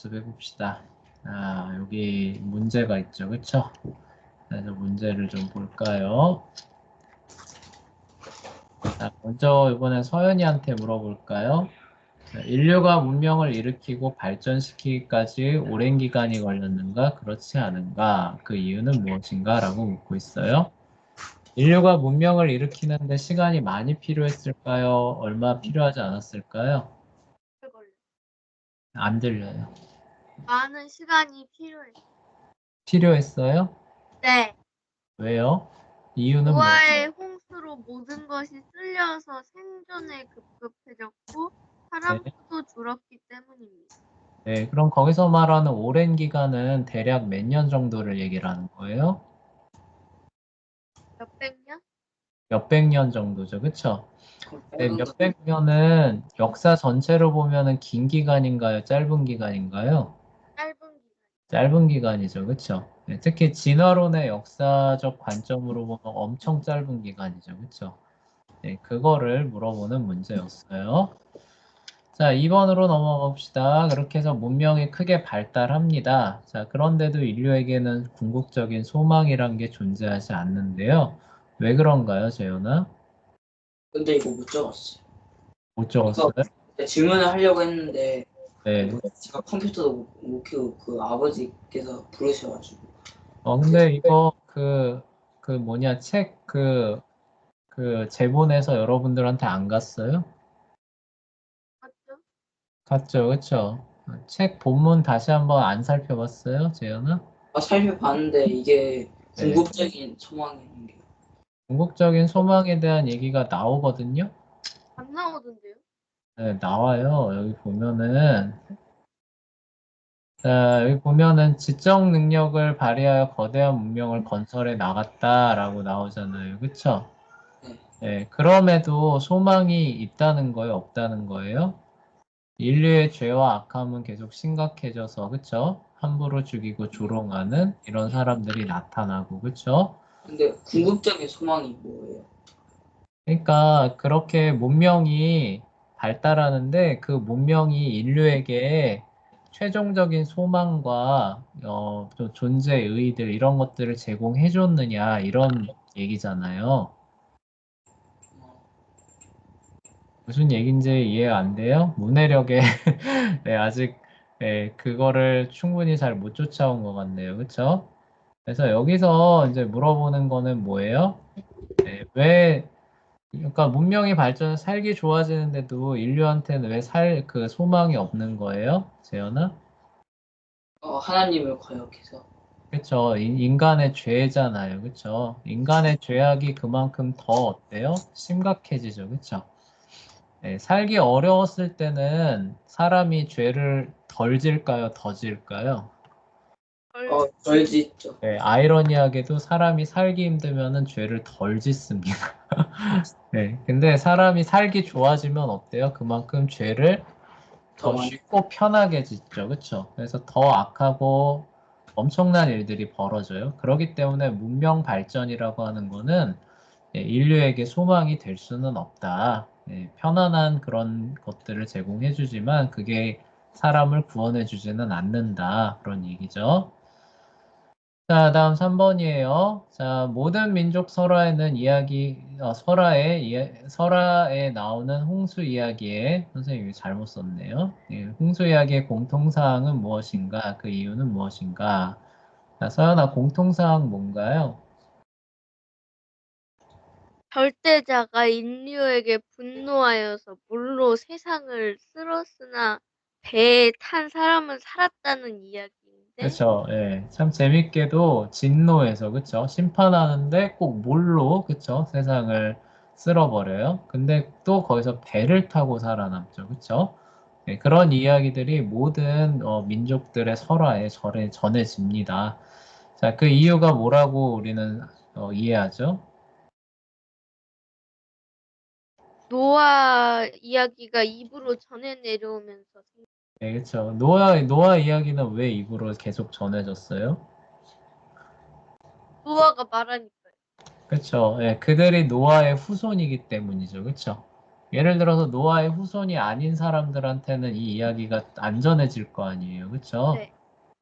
복습해 봅시다. 여기 문제가 있죠, 그쵸? 그래서 문제를 좀 볼까요? 자, 먼저 이번엔 서연이한테 물어볼까요? 자, 인류가 문명을 일으키고 발전시키기까지 오랜 기간이 걸렸는가, 그렇지 않은가? 그 이유는 무엇인가? 라고 묻고 있어요. 인류가 문명을 일으키는데 시간이 많이 필요했을까요? 얼마 필요하지 않았을까요? 안 들려요. 많은 시간이 필요해. 필요했어요? 네. 왜요? 이유는 뭐? 노아의 홍수로 모든 것이 쓸려서 생존에 급급해졌고 네. 사람 수도 줄었기 때문입니다. 네, 그럼 거기서 말하는 오랜 기간은 대략 몇 년 정도를 얘기를 하는 거예요? 몇백 년? 몇백 년 정도죠, 그쵸? 네, 짧은 거 몇백 년은 역사 전체로 보면은 긴 기간인가요? 짧은 기간인가요? 짧은 기간. 짧은 기간이죠, 그쵸? 네, 특히 진화론의 역사적 관점으로 보면 엄청 짧은 기간이죠, 그쵸? 네, 그거를 물어보는 문제였어요. 자, 2번으로 넘어가 봅시다. 그렇게 해서 문명이 크게 발달합니다. 자, 그런데도 인류에게는 궁극적인 소망이란 게 존재하지 않는데요. 왜 그런가요, 재현아? 근데 이거 못 적었어요. 못 적었어요? 질문을 하려고 했는데 네. 제가 컴퓨터도 못 켜고 그 아버지께서 부르셔가지고 근데 이거 제본에서 여러분들한테 안 갔어요? 맞죠? 갔죠, 그쵸? 책 본문 다시 한번 안 살펴봤어요, 재현아? 살펴봤는데 이게 네. 궁극적인 소망인 게 궁극적인 소망에 대한 얘기가 나오거든요? 안 나오던데요? 네, 나와요. 여기 보면은 지적 능력을 발휘하여 거대한 문명을 건설해 나갔다라고 나오잖아요. 그쵸? 네. 네, 그럼에도 소망이 있다는 거예요? 없다는 거예요? 인류의 죄와 악함은 계속 심각해져서, 그쵸? 함부로 죽이고 조롱하는 이런 사람들이 나타나고, 그쵸? 근데 궁극적인 소망이 뭐예요? 그러니까 그렇게 문명이 발달하는데 그 문명이 인류에게 최종적인 소망과 또 존재의 의의들 이런 것들을 제공해 줬느냐 이런 얘기잖아요. 무슨 얘기인지 이해 안 돼요? 문해력에 네, 아직 그거를 충분히 잘 못 쫓아온 것 같네요. 그쵸? 그래서 여기서 이제 물어보는 거는 뭐예요? 그러니까 문명이 발전해 살기 좋아지는데도 인류한테는 왜 그 소망이 없는 거예요? 재현아? 하나님을 거역해서 그쵸. 인간의 죄잖아요. 그쵸. 인간의 죄악이 그만큼 더 어때요? 심각해지죠. 그쵸. 네, 살기 어려웠을 때는 사람이 죄를 덜 질까요? 더 질까요? 덜 짓죠. 네, 아이러니하게도 사람이 살기 힘들면은 죄를 덜 짓습니다. 네, 근데 사람이 살기 좋아지면 어때요? 그만큼 죄를 더 더 많이 쉽고 편하게 짓죠. 그쵸? 그래서 더 악하고 엄청난 일들이 벌어져요. 그렇기 때문에 문명 발전이라고 하는 거는 인류에게 소망이 될 수는 없다. 편안한 그런 것들을 제공해 주지만 그게 사람을 구원해 주지는 않는다. 그런 얘기죠. 자, 다음 3번이에요. 자, 모든 민족 설화에 나오는 홍수 이야기에, 선생님이 잘못 썼네요. 홍수 이야기의 공통사항은 무엇인가? 그 이유는 무엇인가? 자, 서연아, 공통사항 뭔가요? 절대자가 인류에게 분노하여서 물로 세상을 쓸었으나 배에 탄 사람은 살았다는 이야기인데 그쵸, 예. 참 재밌게도 진노에서, 그쵸? 심판하는데 꼭 물로, 그쵸? 세상을 쓸어버려요. 근데 또 거기서 배를 타고 살아남죠. 그쵸? 그런 이야기들이 모든 민족들의 설화에 전해집니다. 자, 그 이유가 뭐라고 우리는 이해하죠? 노아 이야기가 입으로 전해 내려오면서 네, 그쵸. 노아 이야기는 왜 입으로 계속 전해졌어요? 노아가 말하니까요. 그쵸. 예, 그들이 노아의 후손이기 때문이죠. 그쵸. 예를 들어서 노아의 후손이 아닌 사람들한테는 이 이야기가 안전해질 거 아니에요. 그쵸?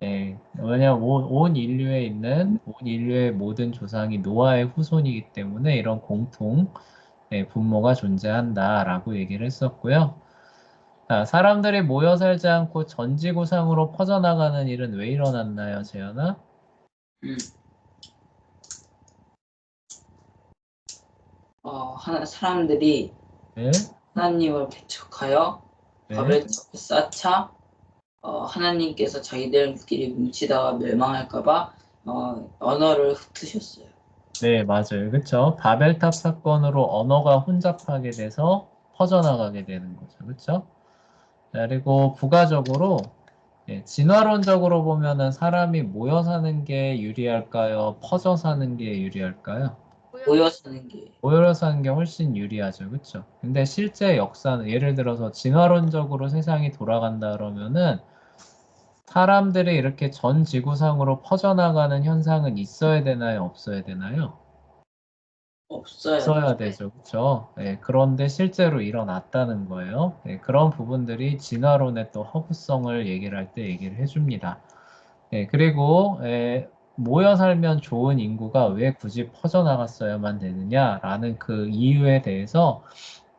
네. 왜냐면 온 인류에 있는 온 인류의 모든 조상이 노아의 후손이기 때문에 이런 공통 분모가 존재한다라고 얘기를 했었고요. 자, 사람들이 모여 살지 않고 전지구상으로 퍼져나가는 일은 왜 일어났나요, 재현아? 음, 사람들이 네? 하나님을 배척하여 네? 바벨탑을 쌓자 하나님께서 자기들끼리 뭉치다가 멸망할까봐 언어를 흩으셨어요. 네, 맞아요. 그쵸? 바벨탑 사건으로 언어가 혼잡하게 돼서 퍼져나가게 되는 거죠. 그쵸? 자, 그리고 부가적으로 진화론적으로 보면은 사람이 모여 사는 게 유리할까요? 퍼져 사는 게 유리할까요? 모여 사는 게 모여 사는 게 훨씬 유리하죠. 그쵸? 근데 실제 역사는 예를 들어서 진화론적으로 세상이 돌아간다 그러면은 사람들이 이렇게 전 지구상으로 퍼져나가는 현상은 있어야 되나요? 없어야 되나요? 없어야 써야 되죠. 되죠. 그렇죠? 그런데 실제로 일어났다는 거예요. 그런 부분들이 진화론의 또 허구성을 얘기를 할 때 얘기를 해줍니다. 그리고 모여 살면 좋은 인구가 왜 굳이 퍼져나갔어야만 되느냐라는 그 이유에 대해서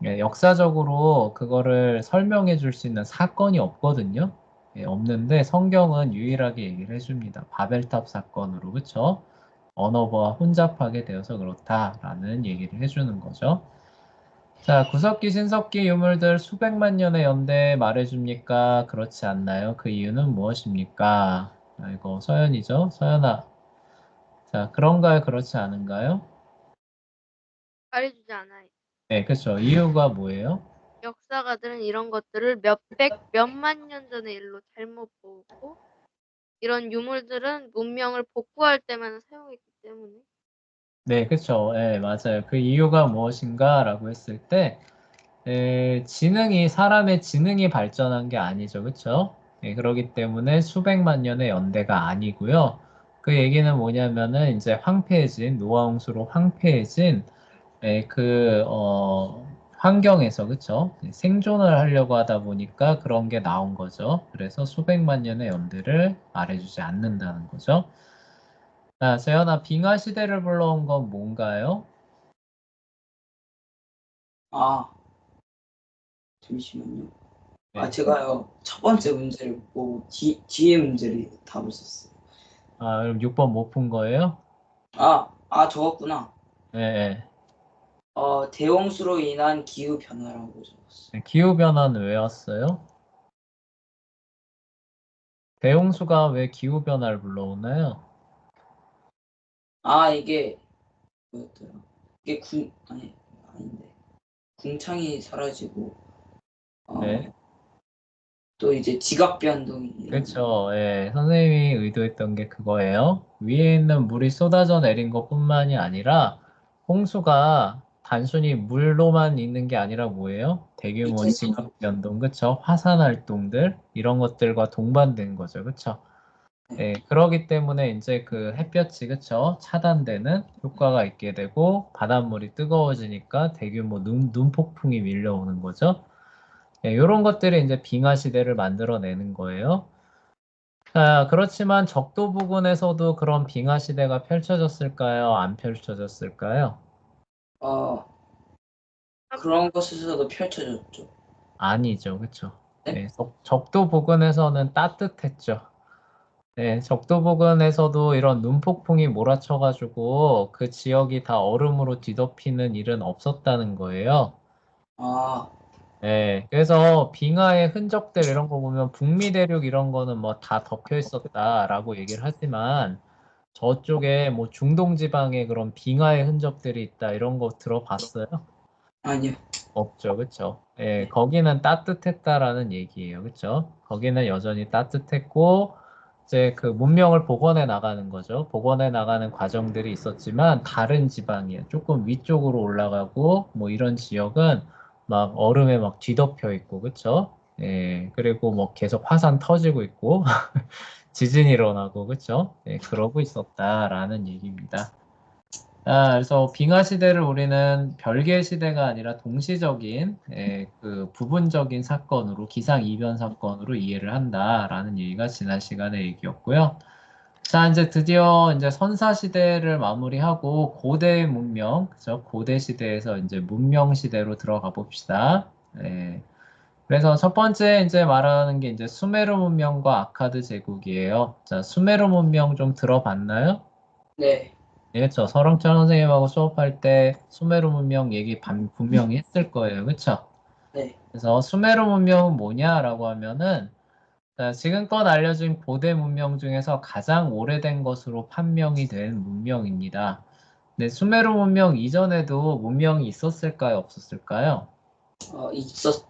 역사적으로 그거를 설명해 줄 수 있는 사건이 없거든요. 없는데 성경은 유일하게 얘기를 해줍니다. 바벨탑 사건으로, 그쵸? 언어가 혼잡하게 되어서 그렇다라는 얘기를 해주는 거죠. 자, 구석기, 신석기 유물들 수백만 년의 연대 말해줍니까? 그렇지 않나요? 그 이유는 무엇입니까? 이거 서연이죠? 서연아. 자, 그런가요? 그렇지 않은가요? 말해주지 않아요. 네, 그렇죠. 이유가 뭐예요? 역사가들은 이런 것들을 몇백, 몇만 년 전의 일로 잘못 보고 이런 유물들은 문명을 복구할 때만 사용했기 때문에 네, 그렇죠. 맞아요. 그 이유가 무엇인가라고 했을 때 사람의 지능이 발전한 게 아니죠. 그쵸? 그렇기 때문에 수백만 년의 연대가 아니고요. 그 얘기는 뭐냐면은 이제 황폐해진, 노아홍수로 황폐해진 환경에서, 그쵸? 생존을 하려고 하다 보니까 그런 게 나온 거죠. 그래서 수백만 년의 연대를 말해주지 않는다는 거죠. 자, 재현아, 빙하 시대를 불러온 건 뭔가요? 아, 잠시만요. 네. 제가요 첫 번째 문제를 보고 뒤에 문제를 답을 썼어요. 그럼 6번 못 푼 거예요? 적었구나. 네. 네. 대홍수로 인한 기후 변화라고 적었어요. 기후변화는 왜 왔어요? 대홍수가 왜 기후변화를 불러오나요? 이게 뭐였더라? 이게 아닌데. 궁창이 사라지고 네. 또 이제 지각 변동이 일어나요. 그렇죠. 선생님이 의도했던 게 그거예요. 위에 있는 물이 쏟아져 내린 것뿐만이 아니라 홍수가 단순히 물로만 있는 게 아니라 뭐예요? 대규모 밑에서 지각 변동, 그렇죠? 화산 활동들 이런 것들과 동반된 거죠. 그렇죠? 그러기 때문에 이제 그 햇볕이 그쵸 차단되는 효과가 있게 되고 바닷물이 뜨거워지니까 대규모 눈폭풍이 밀려오는 거죠. 이런 것들이 이제 빙하 시대를 만들어내는 거예요. 자, 그렇지만 적도 부근에서도 그런 빙하 시대가 펼쳐졌을까요? 안 펼쳐졌을까요? 어, 그런 곳에서도 펼쳐졌죠. 아니죠, 그쵸? 네? 적도 부근에서는 따뜻했죠. 적도 부근에서도 이런 눈폭풍이 몰아쳐가지고 그 지역이 다 얼음으로 뒤덮이는 일은 없었다는 거예요. 아, 그래서 빙하의 흔적들 이런 거 보면 북미 대륙 이런 거는 뭐 다 덮여 있었다라고 얘기를 하지만 저쪽에 뭐 중동 지방에 그런 빙하의 흔적들이 있다 이런 거 들어봤어요? 아니요. 없죠, 그쵸? 네. 거기는 따뜻했다라는 얘기예요, 그쵸? 거기는 여전히 따뜻했고, 이제 그 문명을 복원해 나가는 거죠. 복원해 나가는 과정들이 있었지만, 다른 지방이에요. 조금 위쪽으로 올라가고, 뭐 이런 지역은 막 얼음에 막 뒤덮여 있고, 그쵸? 그리고 뭐 계속 화산 터지고 있고, 지진이 일어나고, 그쵸? 그러고 있었다라는 얘기입니다. 그래서 빙하 시대를 우리는 별개의 시대가 아니라 동시적인 그 부분적인 사건으로 기상 이변 사건으로 이해를 한다라는 얘기가 지난 시간의 얘기였고요. 자, 이제 드디어 이제 선사 시대를 마무리하고 고대 문명, 그죠? 고대 시대에서 이제 문명 시대로 들어가 봅시다. 그래서 첫 번째 이제 말하는 게 이제 수메르 문명과 아카드 제국이에요. 자, 수메르 문명 좀 들어봤나요? 네. 예, 그렇죠. 서렁철 선생님하고 수업할 때 수메르 문명 얘기 분명히 했을 거예요. 그렇죠? 네. 그래서 수메르 문명은 뭐냐라고 하면은 자, 지금껏 알려진 고대 문명 중에서 가장 오래된 것으로 판명이 된 문명입니다. 네, 수메르 문명 이전에도 문명이 있었을까요? 없었을까요? 있었겠죠.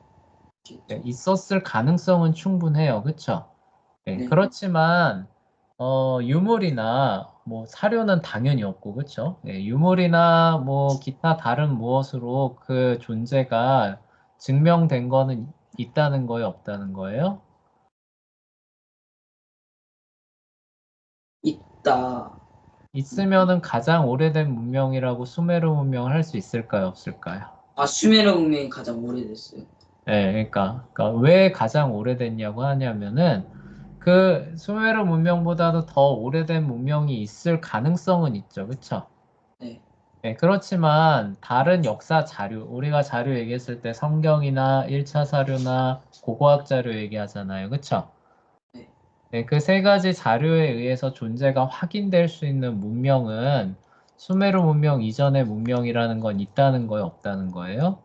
네, 있었을 가능성은 충분해요. 그렇죠? 네, 네. 그렇지만 유물이나 뭐 사료는 당연히 없고 그렇죠? 네, 유물이나 뭐 기타 다른 무엇으로 그 존재가 증명된 거는 있다는 거예요, 없다는 거예요? 있다. 있으면은 가장 오래된 문명이라고 수메르 문명을 할 수 있을까요, 없을까요? 슈메르 문명이 가장 오래됐어요. 네, 그러니까 왜 가장 오래됐냐고 하냐면은 그 수메르 문명보다도 더 오래된 문명이 있을 가능성은 있죠, 그렇죠? 네. 네, 그렇지만 다른 역사 자료, 우리가 자료 얘기했을 때 성경이나 1차 사료나 고고학 자료 얘기하잖아요, 그렇죠? 네. 네, 그 세 가지 자료에 의해서 존재가 확인될 수 있는 문명은 수메르 문명 이전의 문명이라는 건 있다는 거예요, 없다는 거예요?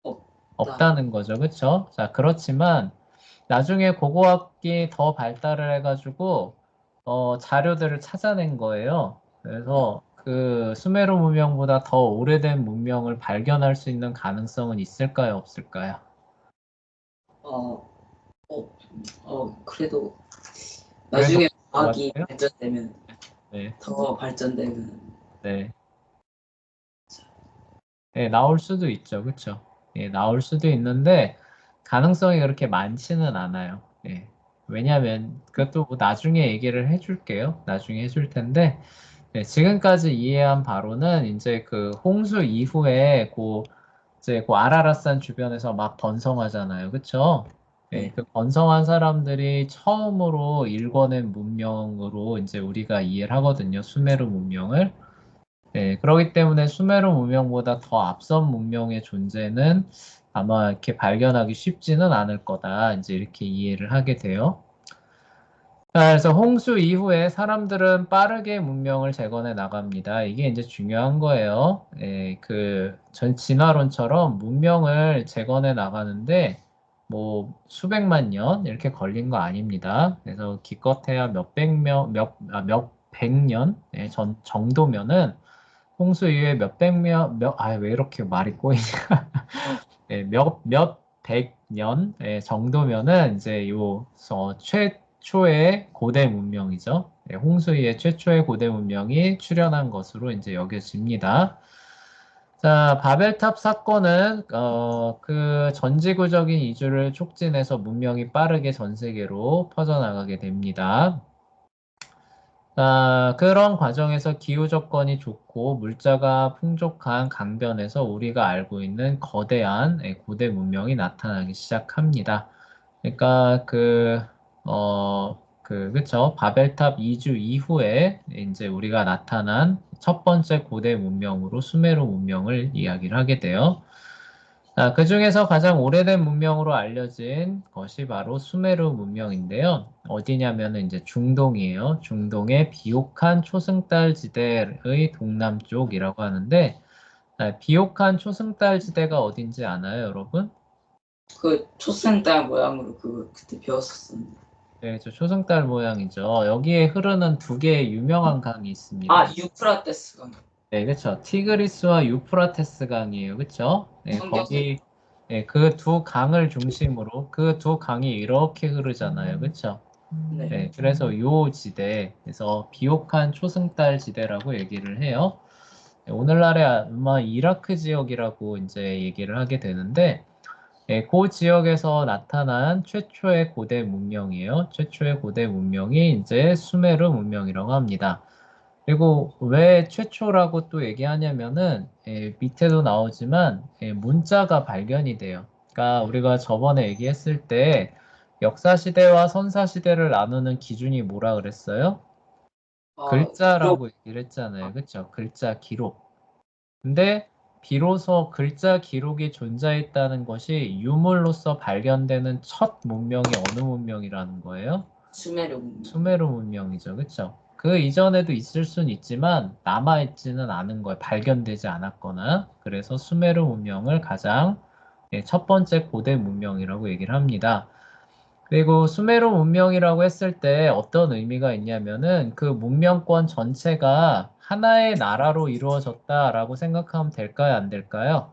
없다. 없다는 거죠, 그렇죠? 자, 그렇지만 나중에 고고학이 더 발달을 해가지고 자료들을 찾아낸 거예요. 네. 그래서 그 수메르 문명보다 더 오래된 문명을 발견할 수 있는 가능성은 있을까요, 없을까요? 어, 그래도 그래도 나중에 것 과학이 같아요? 발전되면 네, 더 발전되는. 네. 네, 나올 수도 있죠. 그렇죠? 예, 나올 수도 있는데 가능성이 그렇게 많지는 않아요. 예. 왜냐하면 그것도 뭐 나중에 얘기를 해줄게요. 나중에 해줄 텐데 네, 지금까지 이해한 바로는 이제 그 홍수 이후에 이제 그 아라라산 주변에서 막 번성하잖아요. 그렇죠? 예, 네. 그 번성한 사람들이 처음으로 일궈낸 문명으로 이제 우리가 이해를 하거든요. 수메르 문명을. 네, 그렇기 때문에 수메르 문명보다 더 앞선 문명의 존재는 아마 이렇게 발견하기 쉽지는 않을 거다. 이제 이렇게 이해를 하게 돼요. 자, 그래서 홍수 이후에 사람들은 빠르게 문명을 재건해 나갑니다. 이게 이제 중요한 거예요. 예, 그 전 진화론처럼 문명을 재건해 나가는데 뭐 수백만 년 이렇게 걸린 거 아닙니다. 그래서 기껏해야 몇백 년 정도면은 홍수 이후에 몇백 년, 왜 이렇게 말이 꼬이냐. 예, 몇백 년 정도면은 이제 최초의 고대 문명이죠. 홍수 이후에 최초의 고대 문명이 출현한 것으로 이제 여겨집니다. 자, 바벨탑 사건은 그 전지구적인 이주를 촉진해서 문명이 빠르게 전 세계로 퍼져나가게 됩니다. 그런 과정에서 기후 조건이 좋고 물자가 풍족한 강변에서 우리가 알고 있는 거대한 고대 문명이 나타나기 시작합니다. 그러니까 그쵸. 바벨탑 이주 이후에 이제 우리가 나타난 첫 번째 고대 문명으로 수메르 문명을 이야기를 하게 돼요. 그 중에서 가장 오래된 문명으로 알려진 것이 바로 수메르 문명인데요. 어디냐면은 이제 중동이에요. 중동의 비옥한 초승달 지대의 동남쪽이라고 하는데, 비옥한 초승달 지대가 어딘지 아나요, 여러분? 그 초승달 모양으로 그때 배웠었는데. 네, 저 초승달 모양이죠. 여기에 흐르는 두 개의 유명한 강이 있습니다. 유프라테스강. 네, 그렇죠. 티그리스와 유프라테스 강이에요. 그렇죠? 네, 성경에. 거기 그 두 강을 중심으로 그 두 강이 이렇게 흐르잖아요. 그렇죠? 네. 네, 그래서 요 지대, 그래서 비옥한 초승달 지대라고 얘기를 해요. 네, 오늘날의 아마 이라크 지역이라고 이제 얘기를 하게 되는데, 그 지역에서 나타난 최초의 고대 문명이에요. 최초의 고대 문명이 이제 수메르 문명이라고 합니다. 그리고 왜 최초라고 또 얘기하냐면은 밑에도 나오지만 문자가 발견이 돼요. 그러니까 우리가 저번에 얘기했을 때 역사 시대와 선사 시대를 나누는 기준이 뭐라 그랬어요? 기록. 글자라고 얘기를 했잖아요. 그쵸? 글자 기록. 근데 비로소 글자 기록이 존재했다는 것이 유물로서 발견되는 첫 문명이 어느 문명이라는 거예요? 수메르 문명. 수메르 문명이죠. 그쵸? 그 이전에도 있을 수는 있지만 남아있지는 않은 거예요. 발견되지 않았거나. 그래서 수메르 문명을 가장 첫 번째 고대 문명이라고 얘기를 합니다. 그리고 수메르 문명이라고 했을 때 어떤 의미가 있냐면은 그 문명권 전체가 하나의 나라로 이루어졌다라고 생각하면 될까요? 안 될까요?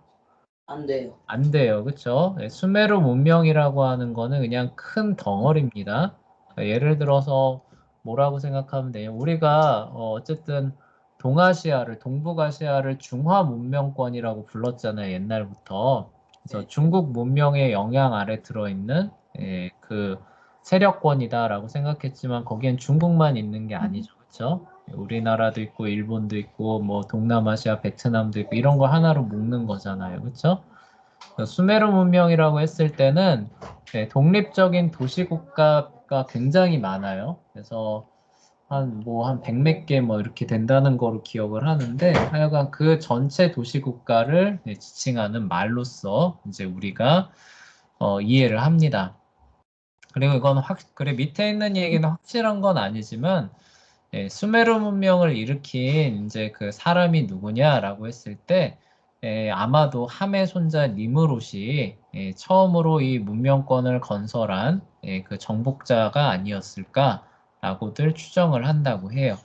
안 돼요. 안 돼요. 그쵸? 수메르 문명이라고 하는 거는 그냥 큰 덩어리입니다. 그러니까 예를 들어서 뭐라고 생각하면 돼요? 우리가 어쨌든 동아시아를, 동북아시아를 중화 문명권이라고 불렀잖아요. 옛날부터. 그래서 네. 중국 문명의 영향 아래 들어있는 그 세력권이다라고 생각했지만 거기엔 중국만 있는 게 아니죠. 그쵸? 우리나라도 있고 일본도 있고 뭐 동남아시아 베트남도 있고 이런 거 하나로 묶는 거잖아요. 그쵸? 수메르 문명이라고 했을 때는 독립적인 도시국가가 굉장히 많아요. 그래서 한 100몇 개 뭐 이렇게 된다는 거로 기억을 하는데 하여간 그 전체 도시국가를 지칭하는 말로써 이제 우리가 이해를 합니다. 그리고 이건 그래 밑에 있는 얘기는 확실한 건 아니지만 수메르 문명을 일으킨 이제 그 사람이 누구냐라고 했을 때 아마도 함의 손자 니무롯이 처음으로 이 문명권을 건설한 그 정복자가 아니었을까라고들 추정을 한다고 해요.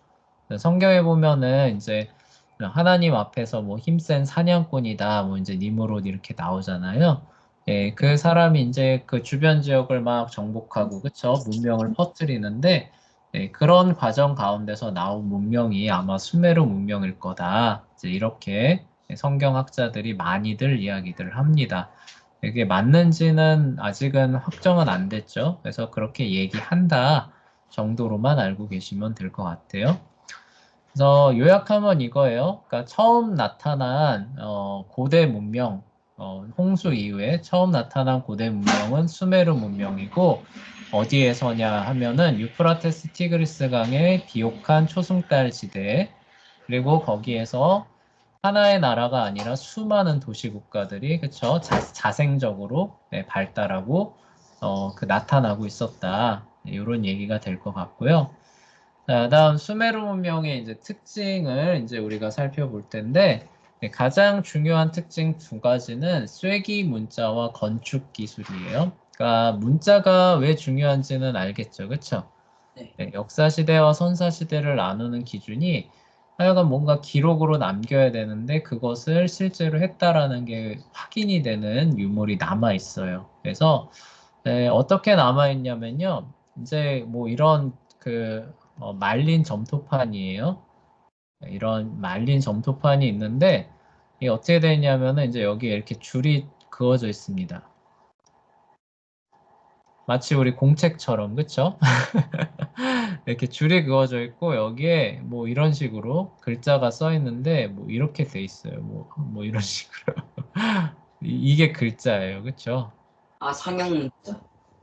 성경에 보면은 이제 하나님 앞에서 뭐 힘센 사냥꾼이다, 뭐 이제 니무롯 이렇게 나오잖아요. 그 사람이 이제 그 주변 지역을 막 정복하고, 그쵸? 문명을 퍼뜨리는데, 그런 과정 가운데서 나온 문명이 아마 수메르 문명일 거다. 이제 이렇게 성경학자들이 많이들 이야기들을 합니다. 이게 맞는지는 아직은 확정은 안 됐죠. 그래서 그렇게 얘기한다 정도로만 알고 계시면 될 것 같아요. 그래서 요약하면 이거예요. 그러니까 처음 나타난 고대 문명, 홍수 이후에 처음 나타난 고대 문명은 수메르 문명이고 어디에서냐 하면은 유프라테스 티그리스 강의 비옥한 초승달 지대 그리고 거기에서 하나의 나라가 아니라 수많은 도시 국가들이 그쵸 자생적으로 발달하고 나타나고 있었다 이런 얘기가 될 것 같고요. 자, 다음 수메르 문명의 이제 특징을 이제 우리가 살펴볼 텐데 가장 중요한 특징 두 가지는 쇠기 문자와 건축 기술이에요. 그러니까 문자가 왜 중요한지는 알겠죠, 그렇죠? 네. 역사 시대와 선사 시대를 나누는 기준이 하여간 뭔가 기록으로 남겨야 되는데 그것을 실제로 했다라는 게 확인이 되는 유물이 남아 있어요. 그래서 어떻게 남아 있냐면요, 이제 뭐 이런 말린 점토판이에요. 이런 말린 점토판이 있는데 이게 어떻게 되냐면은 이제 여기에 이렇게 줄이 그어져 있습니다. 마치 우리 공책처럼 그쵸? 이렇게 줄이 그어져 있고 여기에 뭐 이런 식으로 글자가 써 있는데 뭐 이렇게 돼 있어요. 뭐 이런 식으로 이게 글자예요. 그쵸? 아, 상형 문자.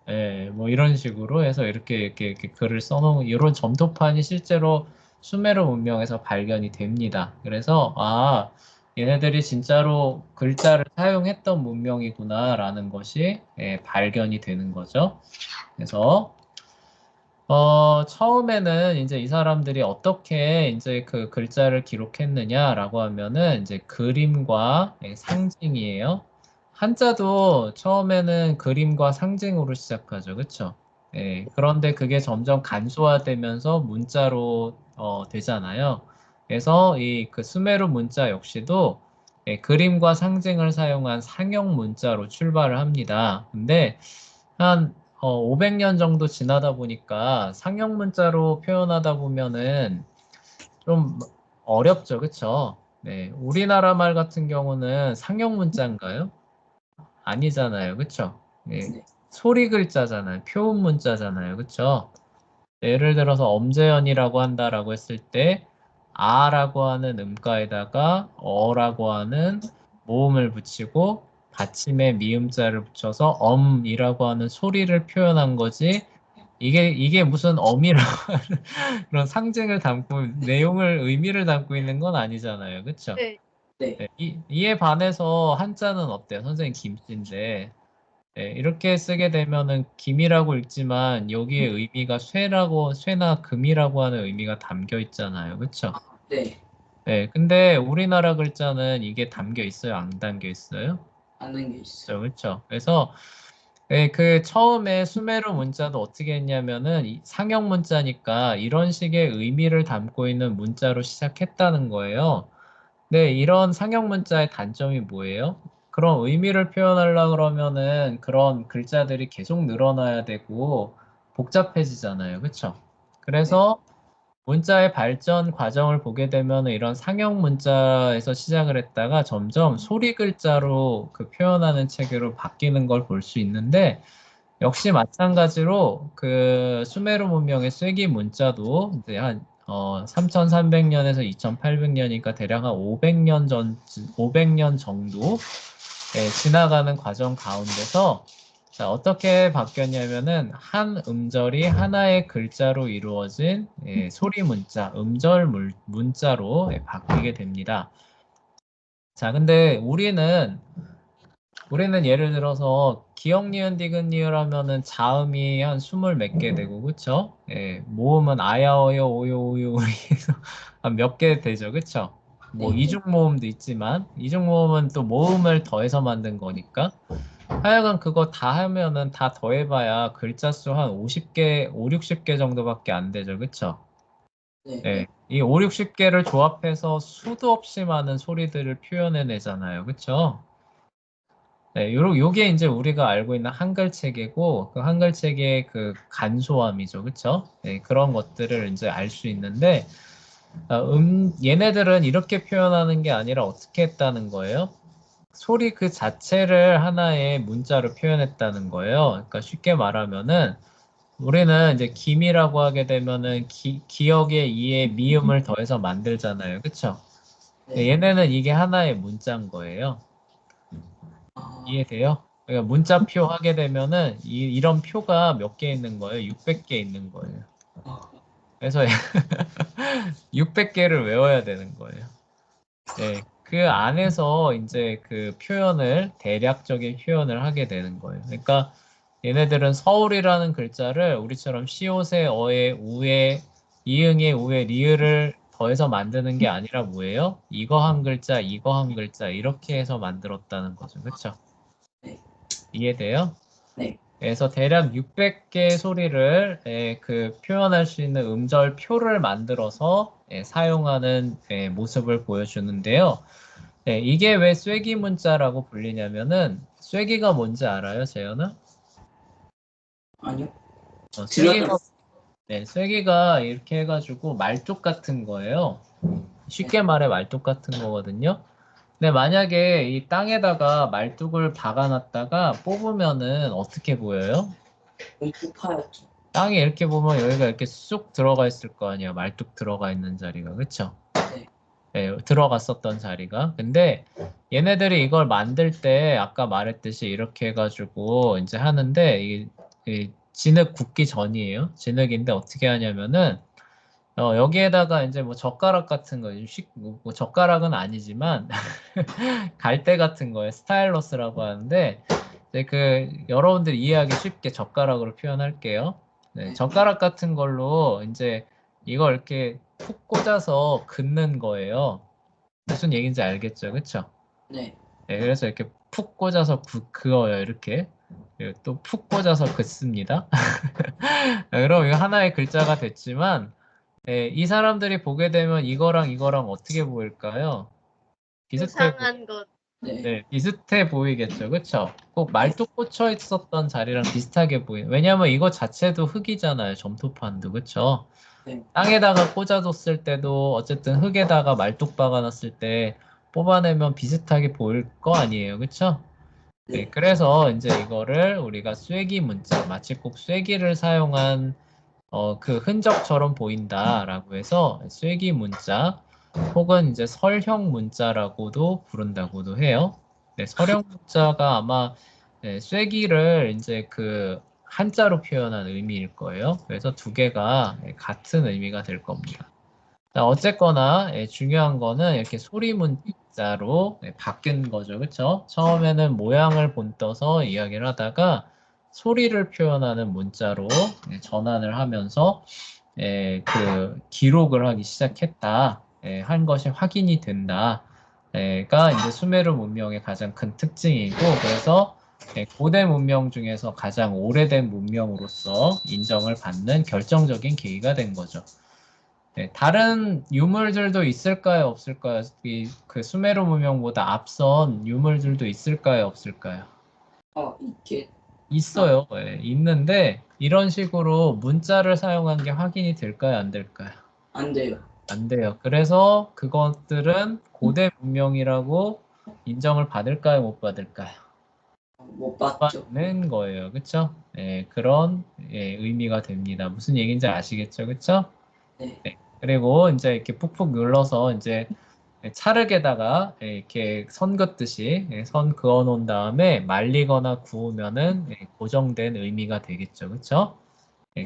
예, 뭐 이런 식으로 해서 이렇게 글을 써놓은 이런 점토판이 실제로 수메르 문명에서 발견이 됩니다. 그래서 얘네들이 진짜로 글자를 사용했던 문명이구나라는 것이 발견이 되는 거죠. 그래서 처음에는 이제 이 사람들이 어떻게 이제 그 글자를 기록했느냐라고 하면은 이제 그림과 상징이에요. 한자도 처음에는 그림과 상징으로 시작하죠. 그쵸? 그런데 그게 점점 간소화되면서 문자로 되잖아요. 그래서 이 그 수메르 문자 역시도 그림과 상징을 사용한 상형 문자로 출발을 합니다. 근데 한 500년 정도 지나다 보니까 상형 문자로 표현하다 보면은 좀 어렵죠. 그쵸? 네. 우리나라 말 같은 경우는 상형 문자인가요? 아니잖아요. 그쵸? 예. 네. 소리 글자잖아요. 표음 문자잖아요. 그쵸? 예를 들어서 엄재현이라고 한다라고 했을 때 아라고 하는 음가에다가 어라고 하는 모음을 붙이고 받침에 미음자를 붙여서 엄이라고 하는 소리를 표현한 거지. 이게 무슨 엄이라고 하는 그런 상징을 담고 내용을 의미를 담고 있는 건 아니잖아요. 그렇죠? 네. 네. 네, 이에 반해서 한자는 어때요? 선생님 김씨인데 이렇게 쓰게 되면은 김이라고 읽지만 여기에 의미가 쇠나 금이라고 하는 의미가 담겨 있잖아요. 그렇죠? 네. 네, 근데 우리나라 글자는 이게 담겨 있어요? 안 담겨 있어요? 안는 게 있어요. 그렇죠. 그래서 그 처음에 수메르 문자도 어떻게 했냐면은 상형 문자니까 이런 식의 의미를 담고 있는 문자로 시작했다는 거예요. 네, 이런 상형 문자의 단점이 뭐예요? 그런 의미를 표현하려고 그러면은 그런 글자들이 계속 늘어나야 되고 복잡해지잖아요. 그렇죠? 네. 그래서 문자의 발전 과정을 보게 되면 이런 상형 문자에서 시작을 했다가 점점 소리 글자로 그 표현하는 체계로 바뀌는 걸 볼 수 있는데 역시 마찬가지로 그 수메르 문명의 쐐기 문자도 이제 한 3,300년에서 2,800년이니까 대략 한 500년 정도 지나가는 과정 가운데서 자, 어떻게 바뀌었냐면은 한 음절이 하나의 글자로 이루어진 소리 문자, 문자로 바뀌게 됩니다. 자, 근데 우리는 예를 들어서 기역, 니은, 디귿, 니을 하면은 자음이 한 20몇 개 되고, 그쵸? 모음은 아야, 어여, 오요, 오요, 우리 해서 한 몇 개 되죠, 그쵸? 뭐 네. 이중 모음도 있지만 이중 모음은 또 모음을 더해서 만든 거니까 하여간 그거 다 하면은 다 더해봐야 글자 수 한 50개, 5, 60개 정도밖에 안 되죠, 그쵸? 네. 이 5, 60개를 조합해서 수도 없이 많은 소리들을 표현해내잖아요, 그쵸? 요게 이제 우리가 알고 있는 한글 체계고, 그 한글 체계의 그 간소함이죠. 그쵸? 그런 것들을 이제 알 수 있는데, 얘네들은 이렇게 표현하는 게 아니라 어떻게 했다는 거예요? 소리 그 자체를 하나의 문자로 표현했다는 거예요. 그러니까 쉽게 말하면은, 우리는 이제 김이라고 하게 되면은 기억에 이에 미음을 더해서 만들잖아요. 그쵸? 네. 얘네는 이게 하나의 문자인 거예요. 아, 이해돼요? 그러니까 문자표 하게 되면은 이런 표가 몇 개 있는 거예요? 600개 있는 거예요. 그래서 600개를 외워야 되는 거예요. 네, 그 안에서 이제 그 표현을 대략적인 표현을 하게 되는 거예요. 그러니까 얘네들은 서울이라는 글자를 우리처럼 시옷의 어에 우에 이응의 우에 리을을 더해서 만드는 게 아니라 뭐예요? 이거 한 글자, 이거 한 글자 이렇게 해서 만들었다는 거죠. 그렇죠? 네. 이해돼요? 네. 그래서 대략 600개의 소리를 그 표현할 수 있는 음절표를 만들어서 사용하는 모습을 보여주는데요. 이게 왜 쐐기 문자라고 불리냐면은 쐐기가 뭔지 알아요, 재현아? 아니요. 쐐기가 들어봤어요. 쐐기가 이렇게 해가지고 말뚝 같은 거예요. 쉽게 말해 말뚝 같은 거거든요. 근데 만약에 이 땅에다가 말뚝을 박아놨다가 뽑으면은 어떻게 보여요? 공포파였죠. 땅에 이렇게 보면 여기가 이렇게 쑥 들어가 있을 거 아니야. 말뚝 들어가 있는 자리가. 그쵸? 네. 들어갔었던 자리가. 근데 얘네들이 이걸 만들 때 아까 말했듯이 이렇게 해가지고 이제 하는데 이 진흙 굳기 전이에요. 진흙인데 어떻게 하냐면은 여기에다가 이제 뭐 젓가락 같은 거, 뭐 젓가락은 아니지만 갈대 같은 거에 스타일러스라고 하는데 이제 그 여러분들이 이해하기 쉽게 젓가락으로 표현할게요. 젓가락 같은 걸로 이제 이걸 이렇게 푹 꽂아서 긋는 거예요. 무슨 얘기인지 알겠죠? 그쵸? 네. 그래서 이렇게 푹 꽂아서 그어요. 이렇게. 또 푹 꽂아서 긋습니다. 그럼 이거 하나의 글자가 됐지만 이 사람들이 보게 되면 이거랑 이거랑 어떻게 보일까요? 비슷해 수상한 것. 네. 네, 비슷해 보이겠죠. 그쵸? 꼭 말뚝 꽂혀 있었던 자리랑 비슷하게 왜냐면 이거 자체도 흙이잖아요. 점토판도. 그쵸? 네. 땅에다가 꽂아뒀을 때도 어쨌든 흙에다가 말뚝 박아놨을 때 뽑아내면 비슷하게 보일 거 아니에요. 그쵸? 네, 네. 그래서 이제 이거를 우리가 쐐기 문자, 마치 꼭 쐐기를 사용한 그 흔적처럼 보인다라고 해서 쐐기 문자, 혹은 이제 설형 문자라고도 부른다고도 해요. 네, 설형 문자가 아마 쐐기를 이제 그 한자로 표현한 의미일 거예요. 그래서 두 개가 같은 의미가 될 겁니다. 자, 어쨌거나 중요한 거는 이렇게 소리 문자로 바뀐 거죠. 그렇죠? 처음에는 모양을 본떠서 이야기를 하다가 소리를 표현하는 문자로 전환을 하면서 그 기록을 하기 시작했다. 한 것이 확인이 된다. 가 이제 수메르 문명의 가장 큰 특징이고, 그래서 고대 문명 중에서 가장 오래된 문명으로서 인정을 받는 결정적인 계기가 된 거죠. 다른 유물들도 있을까요, 없을까요? 그 수메르 문명보다 앞선 유물들도 있을까요, 없을까요? 이게 있어요. 있는데 이런 식으로 문자를 사용한 게 확인이 될까요, 안 될까요? 안 돼요. 안 돼요. 그래서 그것들은 고대 문명이라고 인정을 받을까요, 못 받을까요? 못 봤죠. 받는 거예요. 그쵸? 그런 의미가 됩니다. 무슨 얘기인지 아시겠죠? 그쵸? 네. 그리고 이제 이렇게 푹푹 눌러서 이제 찰흙에다가 이렇게 선 긋듯이 선 그어 놓은 다음에 말리거나 구우면은 고정된 의미가 되겠죠. 그쵸?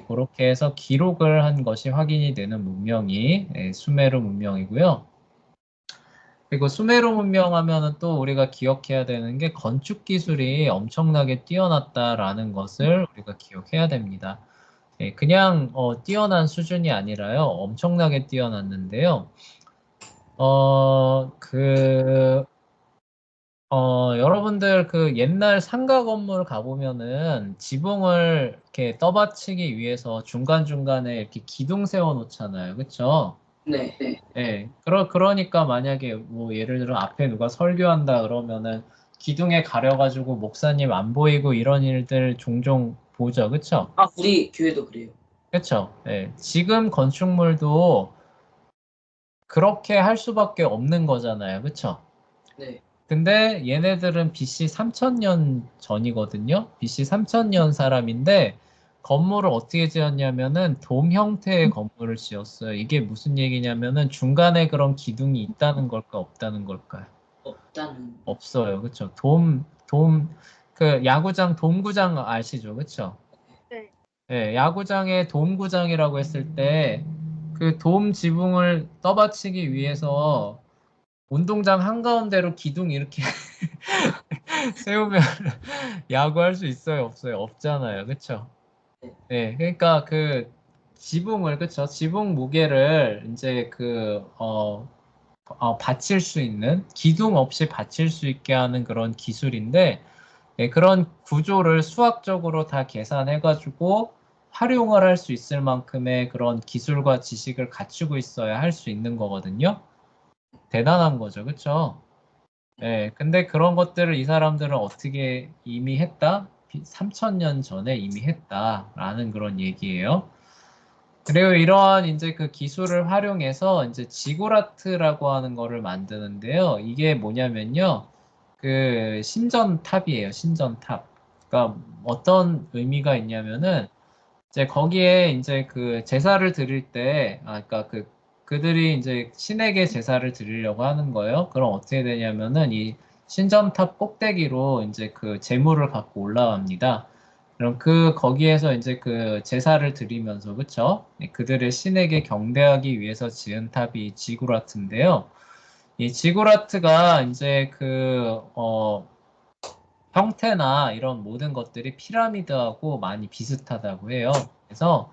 그렇게 해서 기록을 한 것이 확인이 되는 문명이 수메르 문명이고요. 그리고 수메르 문명 하면은 또 우리가 기억해야 되는 게 건축 기술이 엄청나게 뛰어났다라는 것을 우리가 기억해야 됩니다. 그냥 뛰어난 수준이 아니라요. 엄청나게 뛰어났는데요. 그 여러분들 그 옛날 상가 건물 가보면은 지붕을 이렇게 떠받치기 위해서 중간중간에 이렇게 기둥 세워 놓잖아요. 그쵸? 네. 예. 그러니까 만약에 뭐 예를 들어 앞에 누가 설교한다 그러면은 기둥에 가려가지고 목사님 안 보이고 이런 일들 종종 보죠. 그쵸? 우리 교회도 그래요. 그쵸? 예. 지금 건축물도 그렇게 할 수밖에 없는 거잖아요. 그쵸? 네. 근데 얘네들은 BC 3000년 전이거든요. BC 3000년 사람인데 건물을 어떻게 지었냐면은 돔 형태의 건물을 지었어요. 이게 무슨 얘기냐면은 중간에 그런 기둥이 있다는 걸까 없다는 걸까요? 없다는. 없어요. 그쵸? 그 야구장 돔구장 아시죠? 그쵸? 네. 예, 야구장에 돔구장이라고 했을 때 그 돔 지붕을 떠받치기 위해서 운동장 한가운데로 기둥 이렇게 세우면 야구할 수 있어요, 없어요? 없잖아요. 그쵸? 네. 네, 그러니까 그 지붕을, 그쵸? 지붕 무게를 이제 받칠 수 있는, 기둥 없이 받칠 수 있게 하는 그런 기술인데, 그런 구조를 수학적으로 다 계산해가지고 활용을 할 수 있을 만큼의 그런 기술과 지식을 갖추고 있어야 할 수 있는 거거든요. 대단한 거죠. 그쵸? 근데 그런 것들을 이 사람들은 어떻게 이미 했다? 3000년 전에 이미 했다라는 그런 얘기예요. 그리고 이러한 이제 그 기술을 활용해서 이제 지구라트라고 하는 거를 만드는데요. 이게 뭐냐면요. 그 신전탑이에요. 신전탑. 그러니까 어떤 의미가 있냐면은 이제 거기에 이제 그 제사를 드릴 때, 그러니까 그들이 이제 신에게 제사를 드리려고 하는 거예요. 그럼 어떻게 되냐면은 이 신전탑 꼭대기로 이제 그 제물을 갖고 올라갑니다. 그럼 거기에서 이제 그 제사를 드리면서, 그쵸? 그들의 신에게 경배하기 위해서 지은 탑이 지구라트인데요. 이 지구라트가 이제 형태나 이런 모든 것들이 피라미드하고 많이 비슷하다고 해요. 그래서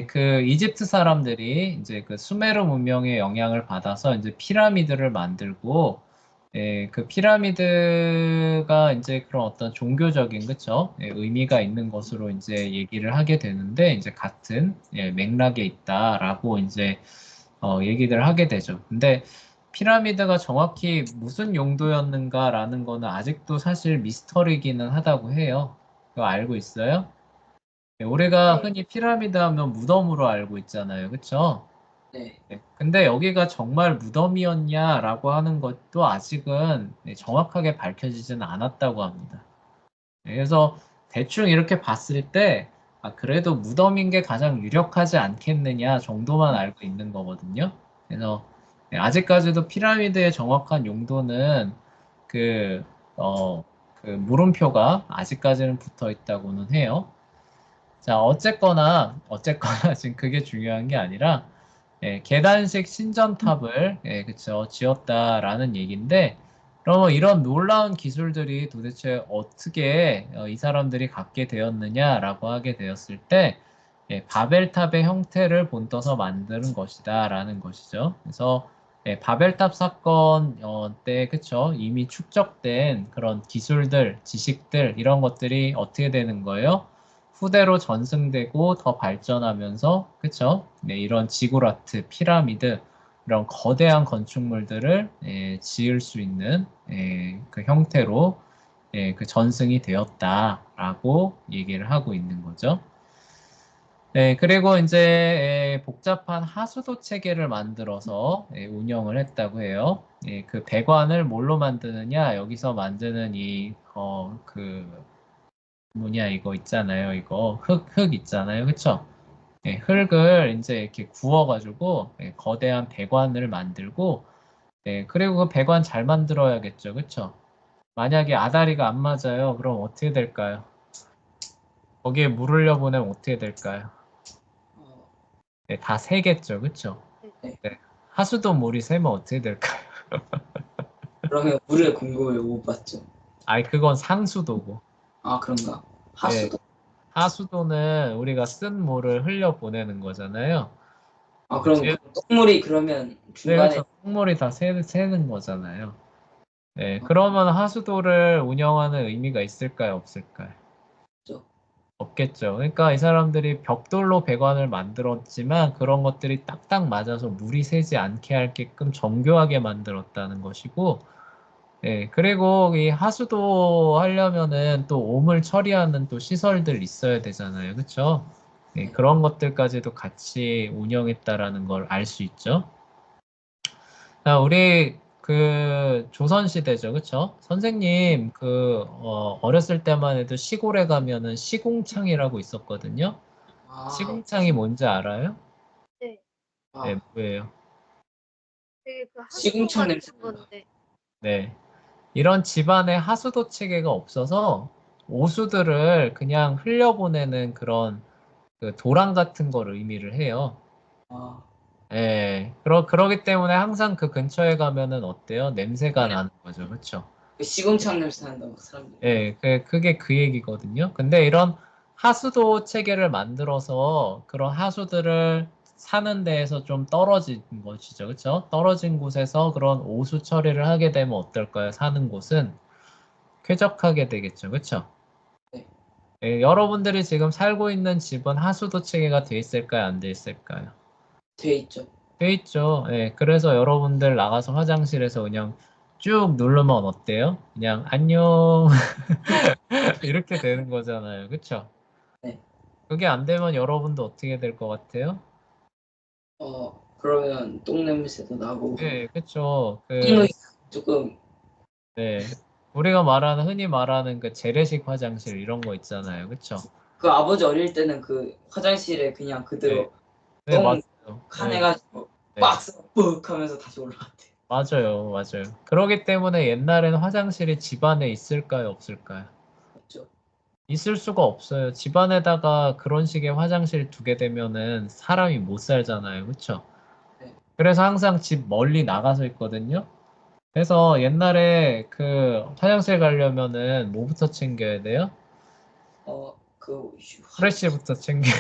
그 이집트 사람들이 이제 그 수메르 문명의 영향을 받아서 이제 피라미드를 만들고 그 피라미드가 이제 그런 어떤 종교적인 그쵸? 의미가 있는 것으로 이제 얘기를 하게 되는데 이제 같은 맥락에 있다라고 이제 얘기를 하게 되죠. 근데 피라미드가 정확히 무슨 용도였는가라는 거는 아직도 사실 미스터리기는 하다고 해요. 그거 알고 있어요? 우리가 네. 흔히 피라미드 하면 무덤으로 알고 있잖아요. 그쵸? 네. 근데 여기가 정말 무덤이었냐라고 하는 것도 아직은 정확하게 밝혀지지는 않았다고 합니다. 그래서 대충 이렇게 봤을 때, 그래도 무덤인 게 가장 유력하지 않겠느냐 정도만 알고 있는 거거든요. 그래서 네, 아직까지도 피라미드의 정확한 용도는 그, 어, 그 물음표가 아직까지는 붙어 있다고는 해요. 자, 어쨌거나 지금 그게 중요한 게 아니라, 계단식 신전탑을, 그쵸, 지었다라는 얘기인데, 그러면 이런 놀라운 기술들이 도대체 어떻게 이 사람들이 갖게 되었느냐라고 하게 되었을 때, 바벨탑의 형태를 본떠서 만드는 것이다라는 것이죠. 그래서 바벨탑 사건 때 그쵸 이미 축적된 그런 기술들, 지식들 이런 것들이 어떻게 되는 거예요? 후대로 전승되고 더 발전하면서 그쵸? 네, 이런 지구라트, 피라미드 이런 거대한 건축물들을 지을 수 있는 그 형태로 그 전승이 되었다라고 얘기를 하고 있는 거죠. 네, 그리고 이제 복잡한 하수도 체계를 만들어서 운영을 했다고 해요. 그 배관을 뭘로 만드느냐? 여기서 만드는 그 뭐냐 이거 있잖아요. 이거 흙 있잖아요. 그쵸? 흙을 이제 이렇게 구워가지고 거대한 배관을 만들고 그리고 그 배관 잘 만들어야겠죠. 그쵸? 만약에 아다리가 안 맞아요. 그럼 어떻게 될까요? 거기에 물 흘려보내면 어떻게 될까요? 어, 네, 다 새겠죠. 그쵸? 네. 네. 하수도 물이 새면 어떻게 될까요? 그러면 물의 공급을 못 받죠. 아니, 그건 상수도고. 아, 그런가? 예, 하수도. 하수도는 우리가 쓴 물을 흘려보내는 거잖아요. 아, 그럼 즉, 그 똥물이 그러면 네, 중간에 그렇죠. 흙물이 다 새는 거잖아요. 네, 그러면 하수도를 운영하는 의미가 있을까요? 없을까요? 없죠. 없겠죠. 그러니까 이 사람들이 벽돌로 배관을 만들었지만 그런 것들이 딱딱 맞아서 물이 새지 않게 할게끔 정교하게 만들었다는 것이고, 그리고 이 하수도 하려면은 또 오물 처리하는 또 시설들 있어야 되잖아요. 그쵸? 네. 그런 것들까지도 같이 운영했다라는 걸 알 수 있죠. 자, 우리 그 조선시대죠. 그쵸? 선생님, 어렸을 때만 해도 시골에 가면은 시궁창이라고 있었거든요. 아, 시궁창이 뭔지 알아요? 네. 네, 아, 뭐예요? 되게 그 하수도 시궁창 냄새 같은 난다. 건데. 네. 이런 집안에 하수도 체계가 없어서 오수들을 그냥 흘려보내는 그런 그 도랑 같은 걸 의미를 해요. 아, 그러기 때문에 항상 그 근처에 가면은 어때요? 냄새가 나는 거죠. 그쵸? 그 시궁창 냄새 난다, 막 사람들이. 그게 그 얘기거든요. 근데 이런 하수도 체계를 만들어서 그런 하수들을 사는 데에서 좀 떨어진 것이죠. 그쵸? 떨어진 곳에서 그런 오수 처리를 하게 되면 어떨까요? 사는 곳은 쾌적하게 되겠죠. 그쵸? 네, 여러분들이 지금 살고 있는 집은 하수도 체계가 돼 있을까요? 안 돼 있을까요? 돼 있죠. 돼 있죠. 그래서 여러분들 나가서 화장실에서 그냥 쭉 누르면 어때요? 그냥 안녕 이렇게 되는 거잖아요. 그쵸? 네. 그게 안 되면 여러분도 어떻게 될 것 같아요? 그러면 똥 냄새도 나고. 그쵸. 똥도 조금, 네. 우리가 흔히 말하는 그 재래식 화장실 이런 거 있잖아요. 그쵸? 그 아버지 어릴 때는 그 화장실에 그냥 네, 그대로 네, 똥 맞아요. 칸해가지고 네. 빡 쓰고 뻑 하면서 다시 올라갔대. 맞아요, 맞아요. 그러기 때문에 옛날에는 화장실이 집안에 있을까요, 없을까요? 맞죠? 있을 수가 없어요. 집안에다가 그런 식의 화장실 두게 되면은 사람이 못 살잖아요. 그쵸? 네. 그래서 항상 집 멀리 나가서 있거든요. 그래서 옛날에 그 화장실 가려면은 뭐부터 챙겨야 돼요? 그, 프레쉬부터 챙겨야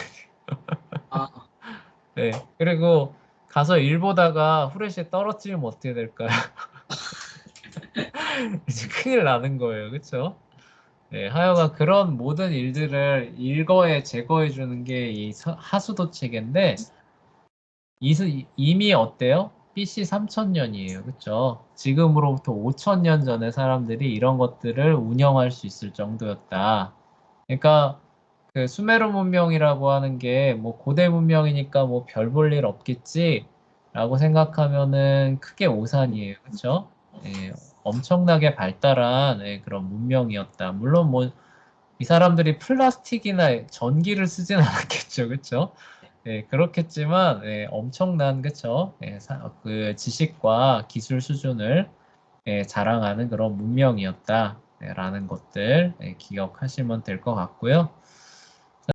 아, 돼. 그리고 가서 일 보다가 후레쉬 떨어뜨리면 어떻게 될까요? 이제 큰일 나는 거예요. 그쵸? 하여간 그런 모든 일들을 일거에 제거해 주는 게 이 하수도 체계인데 이미 어때요? BC 3000년이에요. 그쵸? 지금으로부터 5000년 전에 사람들이 이런 것들을 운영할 수 있을 정도였다. 그러니까 그 수메르 문명이라고 하는 게 뭐 고대 문명이니까 뭐 별 볼 일 없겠지라고 생각하면은 크게 오산이에요. 그쵸? 엄청나게 발달한 그런 문명이었다. 물론 뭐 이 사람들이 플라스틱이나 전기를 쓰진 않았겠죠. 그쵸? 그렇겠지만 엄청난 그쵸? 그 지식과 기술 수준을 자랑하는 그런 문명이었다라는 것들 기억하시면 될 것 같고요.